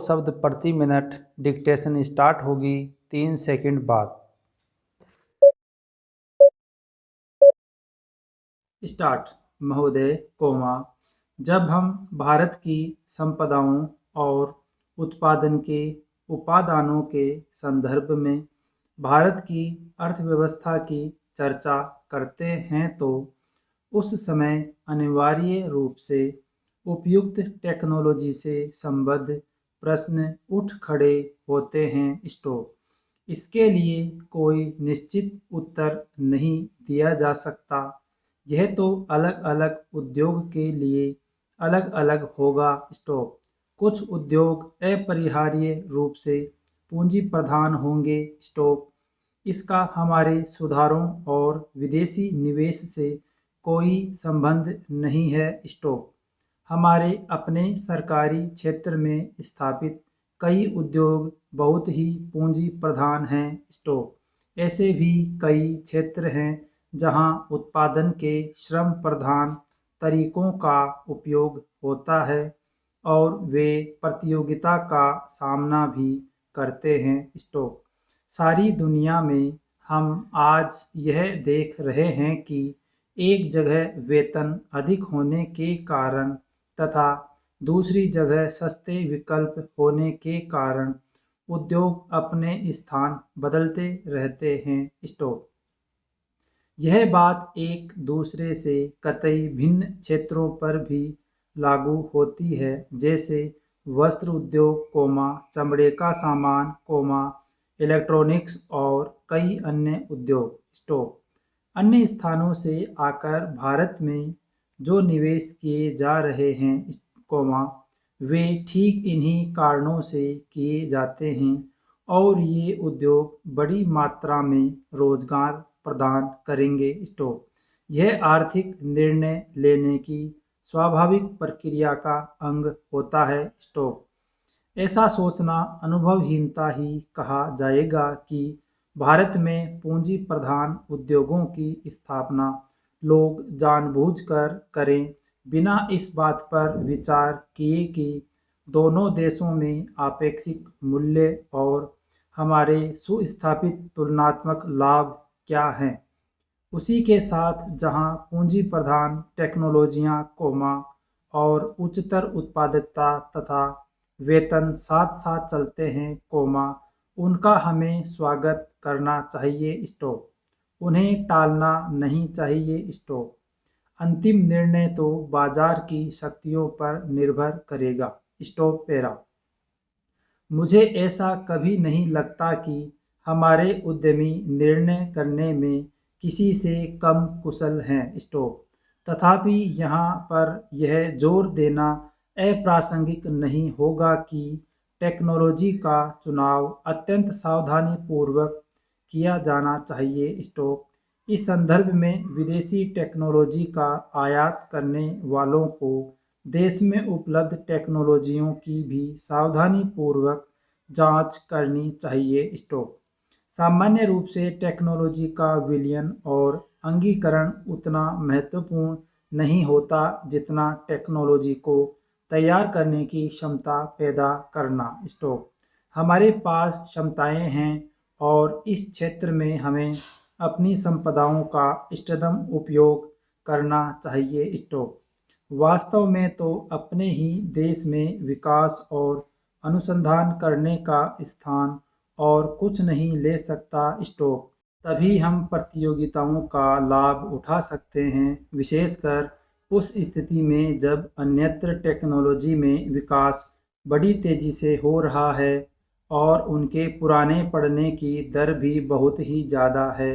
शब्द प्रति minute. Dictation start होगी 3 सेकंड बाद। स्टार्ट। महोदय, जब हम भारत की संपदाओं और उत्पादन के उपादानों के संदर्भ में भारत की अर्थव्यवस्था की चर्चा करते हैं तो उस समय अनिवार्य रूप से उपयुक्त टेक्नोलॉजी से संबद्ध प्रश्न उठ खड़े होते हैं। इसके लिए कोई निश्चित उत्तर नहीं दिया जा सकता। यह तो अलग अलग उद्योग के लिए अलग अलग होगा। कुछ उद्योग अपरिहार्य रूप से पूंजी प्रधान होंगे। इसका हमारे सुधारों और विदेशी निवेश से कोई संबंध नहीं है। हमारे अपने सरकारी क्षेत्र में स्थापित कई उद्योग बहुत ही पूंजी प्रधान हैं। ऐसे भी कई क्षेत्र हैं जहां उत्पादन के श्रम प्रधान तरीकों का उपयोग होता है और वे प्रतियोगिता का सामना भी करते हैं। सारी दुनिया में हम आज यह देख रहे हैं कि एक जगह वेतन अधिक होने के कारण तथा दूसरी जगह सस्ते विकल्प होने के कारण उद्योग अपने स्थान बदलते रहते हैं। यह बात एक दूसरे से कतई भिन्न क्षेत्रों पर भी लागू होती है, जैसे वस्त्र उद्योग, चमड़े का सामान, इलेक्ट्रॉनिक्स और कई अन्य उद्योग। अन्य स्थानों से आकर भारत में जो निवेश किए जा रहे हैं, वे ठीक इन्हीं कारणों से किए जाते हैं और ये उद्योग बड़ी मात्रा में रोजगार प्रदान करेंगे। यह आर्थिक निर्णय लेने की स्वाभाविक प्रक्रिया का अंग होता है। ऐसा सोचना अनुभवहीनता ही कहा जाएगा कि भारत में पूंजी प्रधान उद्योगों की स्थापना लोग जानबूझकर करें, बिना इस बात पर विचार किए कि दोनों देशों में आपेक्षिक मूल्य और हमारे सुस्थापित तुलनात्मक लाभ क्या हैं। उसी के साथ जहां पूंजी प्रधान टेक्नोलॉजियां, और उच्चतर उत्पादकता तथा वेतन साथ साथ चलते हैं, उनका हमें स्वागत करना चाहिए। उन्हें टालना नहीं चाहिए। अंतिम निर्णय तो बाजार की शक्तियों पर निर्भर करेगा। मुझे ऐसा कभी नहीं लगता कि हमारे उद्यमी निर्णय करने में किसी से कम कुशल हैं। तथापि यहाँ पर यह जोर देना अप्रासंगिक नहीं होगा कि टेक्नोलॉजी का चुनाव अत्यंत सावधानीपूर्वक किया जाना चाहिए। इस संदर्भ में विदेशी टेक्नोलॉजी का आयात करने वालों को देश में उपलब्ध टेक्नोलॉजियों की भी सावधानीपूर्वक जांच करनी चाहिए। सामान्य रूप से टेक्नोलॉजी का विलयन और अंगीकरण उतना महत्वपूर्ण नहीं होता जितना टेक्नोलॉजी को तैयार करने की क्षमता पैदा करना। हमारे पास क्षमताएं हैं और इस क्षेत्र में हमें अपनी संपदाओं का इष्टतम उपयोग करना चाहिए। वास्तव में तो अपने ही देश में विकास और अनुसंधान करने का स्थान और कुछ नहीं ले सकता। तभी हम प्रतियोगिताओं का लाभ उठा सकते हैं, विशेषकर उस स्थिति में जब अन्यत्र टेक्नोलॉजी में विकास बड़ी तेज़ी से हो रहा है और उनके पुराने पड़ने की दर भी बहुत ही ज़्यादा है।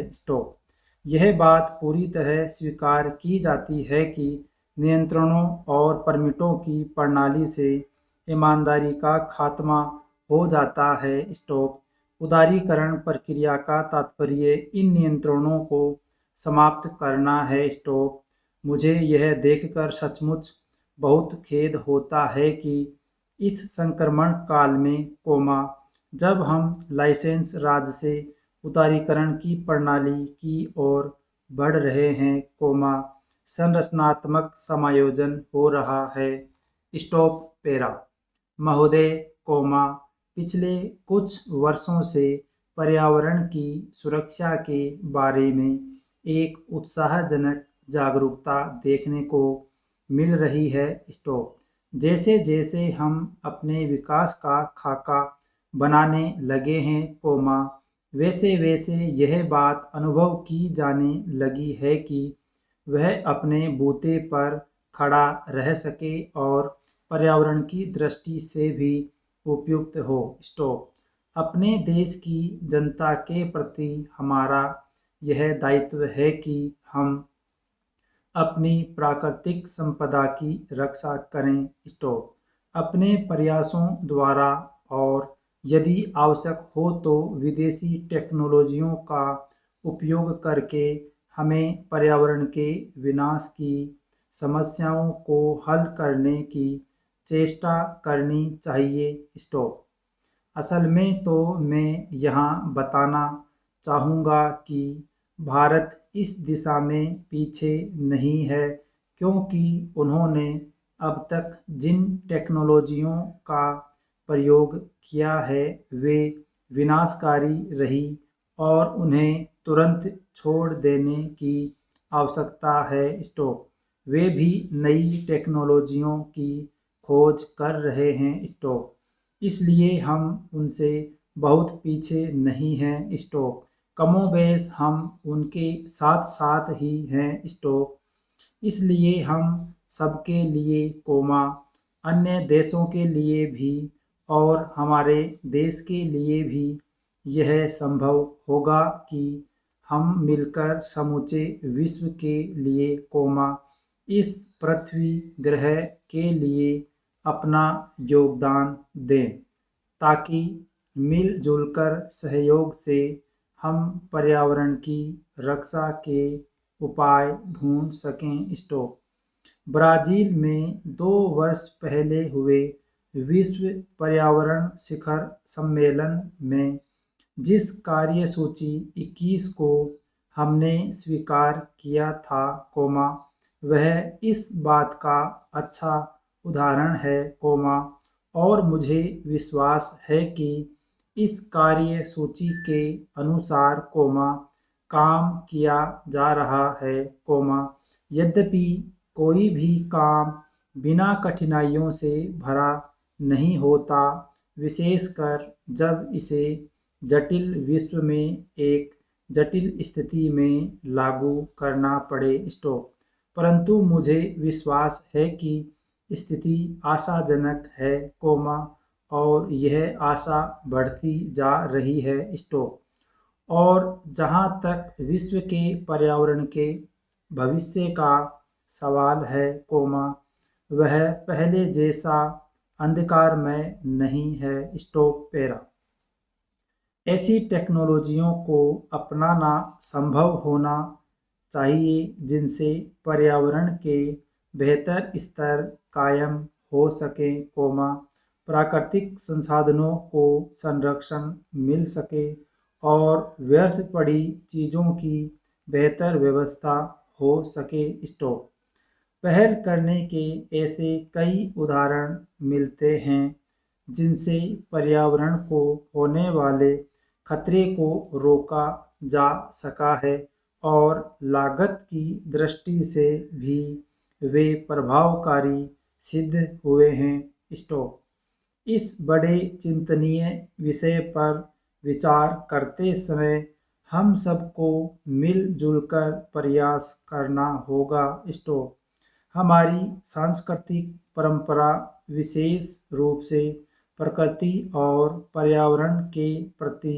यह बात पूरी तरह स्वीकार की जाती है कि नियंत्रणों और परमिटों की प्रणाली से ईमानदारी का खात्मा हो जाता है। उदारीकरण प्रक्रिया का तात्पर्य इन नियंत्रणों को समाप्त करना है। मुझे यह देखकर सचमुच बहुत खेद होता है कि इस संक्रमण काल में, जब हम लाइसेंस राज से उदारीकरण की प्रणाली की ओर बढ़ रहे हैं, संरचनात्मक समायोजन हो रहा है। महोदय, कोमा पिछले कुछ वर्षों से पर्यावरण की सुरक्षा के बारे में एक उत्साहजनक जागरूकता देखने को मिल रही है। स्टॉप। जैसे जैसे हम अपने विकास का खाका बनाने लगे हैं, कोमा वैसे वैसे यह बात अनुभव की जाने लगी है कि वह अपने बूते पर खड़ा रह सके और पर्यावरण की दृष्टि से भी उपयुक्त हो। स्टॉप। अपने देश की जनता के प्रति हमारा यह दायित्व है कि हम अपनी प्राकृतिक संपदा की रक्षा करें। स्टॉप। अपने प्रयासों द्वारा और यदि आवश्यक हो तो विदेशी टेक्नोलॉजियों का उपयोग करके हमें पर्यावरण के विनाश की समस्याओं को हल करने की चेष्टा करनी चाहिए। स्टॉप। असल में तो मैं यहाँ बताना चाहूँगा कि भारत इस दिशा में पीछे नहीं है, क्योंकि उन्होंने अब तक जिन टेक्नोलॉजियों का प्रयोग किया है वे विनाशकारी रही और उन्हें तुरंत छोड़ देने की आवश्यकता है। स्टॉप। वे भी नई टेक्नोलॉजियों की खोज कर रहे हैं। स्टॉप। इसलिए हम उनसे बहुत पीछे नहीं हैं। स्टॉप। कमोबेश हम उनके साथ साथ ही हैं। स्टॉप। इसलिए हम सबके लिए, कोमा अन्य देशों के लिए भी और हमारे देश के लिए भी यह संभव होगा कि हम मिलकर समूचे विश्व के लिए, कोमा इस पृथ्वी ग्रह के लिए अपना योगदान दें, ताकि मिलजुल कर सहयोग से हम पर्यावरण की रक्षा के उपाय ढूंढ सकें। स्टॉप। ब्राज़ील में 2 वर्ष पहले हुए विश्व पर्यावरण शिखर सम्मेलन में जिस कार्यसूची 21 को हमने स्वीकार किया था, कोमा वह इस बात का अच्छा उदाहरण है। कोमा और मुझे विश्वास है कि इस कार्यसूची के अनुसार, कोमा काम किया जा रहा है। कोमा यद्यपि कोई भी काम बिना कठिनाइयों से भरा नहीं होता, विशेषकर जब इसे जटिल विश्व में एक जटिल स्थिति में लागू करना पड़े। स्टॉप। परंतु मुझे विश्वास है कि स्थिति आशाजनक है, कोमा और यह आशा बढ़ती जा रही है। स्टॉप। और जहाँ तक विश्व के पर्यावरण के भविष्य का सवाल है, कोमा वह पहले जैसा अंधकारमय नहीं है। स्टॉप। पैरा ऐसी टेक्नोलॉजियों को अपनाना संभव होना चाहिए जिनसे पर्यावरण के बेहतर स्तर कायम हो सके, कोमा प्राकृतिक संसाधनों को संरक्षण मिल सके और व्यर्थ पड़ी चीज़ों की बेहतर व्यवस्था हो सके। स्टॉप। पहल करने के ऐसे कई उदाहरण मिलते हैं जिनसे पर्यावरण को होने वाले खतरे को रोका जा सका है और लागत की दृष्टि से भी वे प्रभावकारी सिद्ध हुए हैं। स्टॉप। इस बड़े चिंतनीय विषय पर विचार करते समय हम सबको मिलजुल कर प्रयास करना होगा। स्टॉप। हमारी सांस्कृतिक परंपरा विशेष रूप से प्रकृति और पर्यावरण के प्रति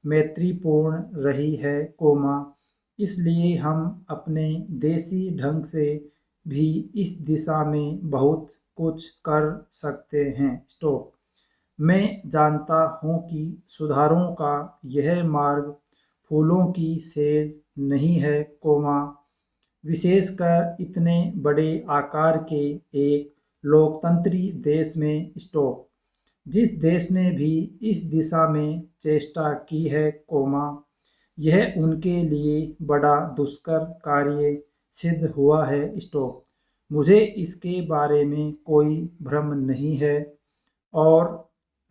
मैत्रीपूर्ण रही है, कोमा इसलिए हम अपने देसी ढंग से भी इस दिशा में बहुत कुछ कर सकते हैं। स्टॉप। मैं जानता हूँ कि सुधारों का यह मार्ग फूलों की सेज नहीं है, कोमा विशेषकर इतने बड़े आकार के एक लोकतंत्री देश में। स्टॉप। जिस देश ने भी इस दिशा में चेष्टा की है, कोमा यह उनके लिए बड़ा दुष्कर कार्य सिद्ध हुआ है। स्टॉप। मुझे इसके बारे में कोई भ्रम नहीं है और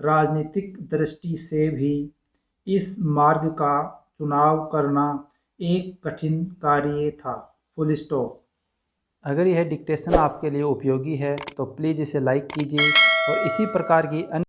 राजनीतिक दृष्टि से भी इस मार्ग का चुनाव करना एक कठिन कार्य था। Full stop. अगर यह डिक्टेशन आपके लिए उपयोगी है तो प्लीज़ इसे लाइक कीजिए और इसी प्रकार की अन्य